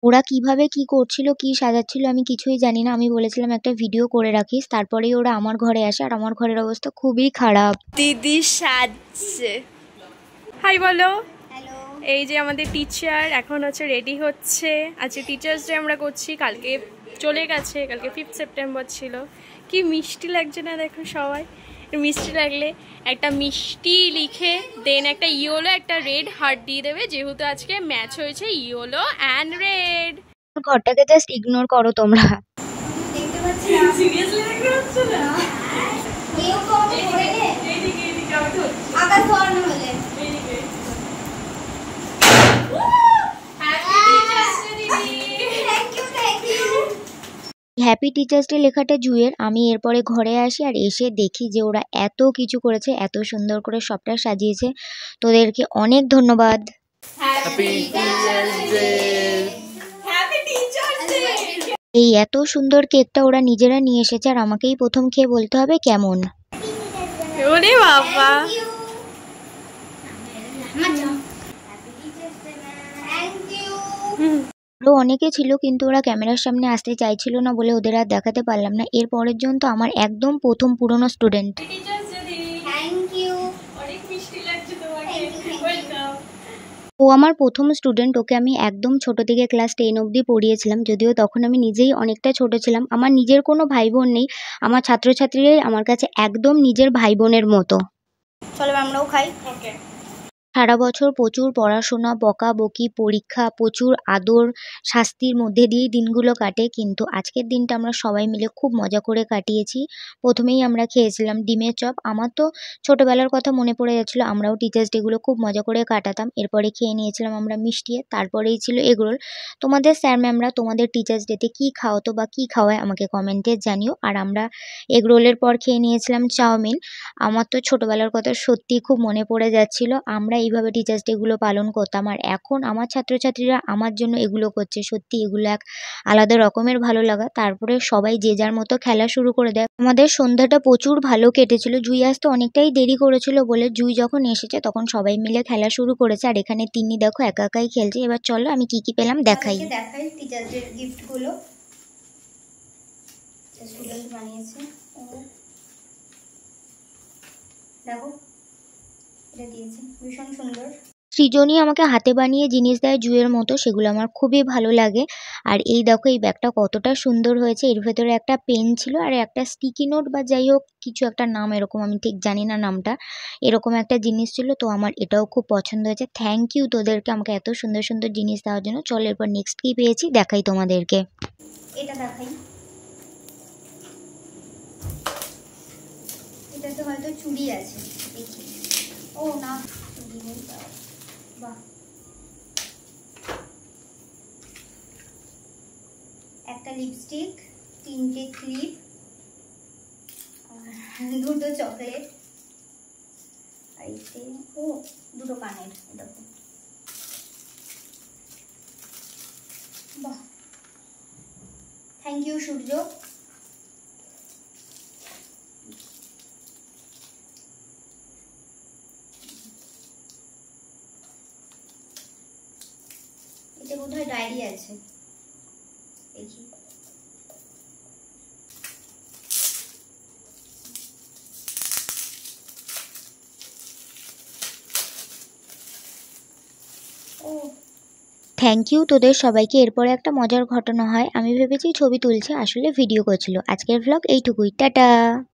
ওরা কিভাবে কি করছিল, কি সাজাচ্ছিল আমি কিছুই জানি না। আমি বলেছিলাম একটা ভিডিও করে রাখিস, তারপরেই ওরা আমার ঘরে আসে আর আমার ঘরের অবস্থা খুবই খারাপ। দিদি সাজছে। হাই বলো। হ্যালো। এই যে আমাদের টিচার এখন হচ্ছে রেডি হচ্ছে। আজকে টিচার্স ডে আমরা করছি, কালকে চলে গেছে, কালকে 5 সেপ্টেম্বর ছিল। কি মিষ্টি লাগছে না দেখো সবাই। মিষ্টি লাগলে একটা মিষ্টি লিখে দেন একটা ইয়েলো একটা রেড হার্ট দিয়ে দেবে, যেহেতু আজকে ম্যাচ হয়েছে ইয়েলো অ্যান্ড রেড। ঘরটাকে জাস্ট ইগনোর করো তোমরা। দেখতে পাচ্ছি না, সিরিয়াসলি দেখতে পাচ্ছ না? কেউ তো করে নে, এইদিকে এইদিকে আউট হচ্ছে আকাশ ধরন হলে এইদিকে। হ্যাপি টিচার্স ডে দিদি। Thank you. Happy teachers day লেখাটা জুয়ের। আমি এরপরে ঘরে আসি আর এসে দেখি যে ওরা এত কিছু করেছে, এত সুন্দর করে সবটা সাজিয়েছে। তোদেরকে অনেক ধন্যবাদ। Happy teachers day. Happy teachers day. এই এত সুন্দর কেকটা ওরা নিজেরা নিয়ে এসেছে আর আমাকেই প্রথম খেয়ে বলতে হবে কেমন। ওরে বাবা। আরো অনেকে ছিল কিন্তু ওরা ক্যামেরার সামনে আসতে চাইছিল না বলে ওদের আর দেখাতে পারলাম না। এর পরের জন তো আমার একদম প্রথম পুরনো স্টুডেন্ট। ও আমার প্রথম স্টুডেন্ট। ওকে আমি একদম ছোট থেকে ক্লাস 10 অবধি পড়িয়েছিলাম, যদিও তখন আমি নিজেই অনেকটা ছোট ছিলাম। আমার নিজের কোনো ভাই বোন নেই, আমার ছাত্রছাত্রীরাই আমার কাছে একদম নিজের ভাই বোনের মতো। চলো আমরাও খাই। ওকে। সারা বছর প্রচুর পড়াশোনা, বকাবকি, পরীক্ষা, প্রচুর আদর শাস্তির মধ্যে দিয়েই দিনগুলো কাটে, কিন্তু আজকের দিনটা আমরা সবাই মিলে খুব মজা করে কাটিয়েছি। প্রথমেই আমরা খেয়েছিলাম ডিমের চপ। আমার তো ছোটোবেলার কথা মনে পড়ে যাচ্ছিলো, আমরাও টিচার্স ডেগুলো খুব মজা করে কাটাতাম। এরপরে খেয়ে নিয়েছিলাম আমরা মিষ্টি, তারপরেই ছিল এগরোল। তোমাদের স্যার ম্যামরা তোমাদের টিচার্স ডেতে কী খাওয়াতো বা কী খাওয়ায় আমাকে কমেন্টে জানিও। আর আমরা এগরোলের পর খেয়ে নিয়েছিলাম চাউমিন। আমার তো ছোটোবেলার কথা সত্যিই খুব মনে পড়ে যাচ্ছিলো। আমরা এইভাবে টিচার্স ডেগুলো পালন করতাম আর এখন আমার ছাত্রছাত্রীরা আমার জন্য এগুলো করছে। সত্যি এগুলো এক আলাদা রকমের ভালো লাগা। তারপরে সবাই যে যার মতো খেলা শুরু করে দেয়। আমাদের সন্ধ্যাটা প্রচুর ভালো কেটেছিল। জুই আসতে অনেকটাই দেরি করেছিল বলে জুই যখন এসেছে তখন সবাই মিলে খেলা শুরু করেছে। আর এখানে তিনি দেখো একা একাই খেলছে। এবার চলো আমি কি কি পেলাম দেখাই। টিচার্স ডে গিফটগুলো স্টুডেন্ট বানিয়েছে। দেখো এটা দিয়েছে, ভীষণ সুন্দর। সৃজনী আমাকে হাতে বানিয়ে জিনিস দেয় জুয়ের মতো, সেগুলো আমার খুবই ভালো লাগে। আর এই দেখো এই ব্যাগটা কতটা সুন্দর হয়েছে। এর ভেতরে একটা পেন ছিল আর একটা স্টিকি নোট বা যাই হোক কিছু একটা নাম, এরকম আমি ঠিক জানি না নামটা, এরকম একটা জিনিস ছিল। তো আমার এটাও খুব পছন্দ হয়েছে। থ্যাংক ইউ তোদেরকে আমাকে এত সুন্দর সুন্দর জিনিস দেওয়ার জন্য। চলো এরপর নেক্সট কি পেয়েছি দেখাই তোমাদেরকে। এটা দেখাই, এটাতে হয়তো চুড়ি আছে, দেখি। ও না, চুড়ি নেই। বাহ, একটা লিপস্টিক, 3টে ক্লিপ, দুটো চকলেট, ও দুটো কানের। দেখো বাহ, থ্যাংক ইউ সূর্য। এটা বোধহয় ডায়েরি আছে, দেখি। থ্যাংক ইউ তোদের সবাইকে। এরপরে একটা মজার ঘটনা হয়। আমি ভেবেছি ছবি তুলছে, আসলে ভিডিও করছিল। আজকের ভ্লগ এইটুকুই, টাটা।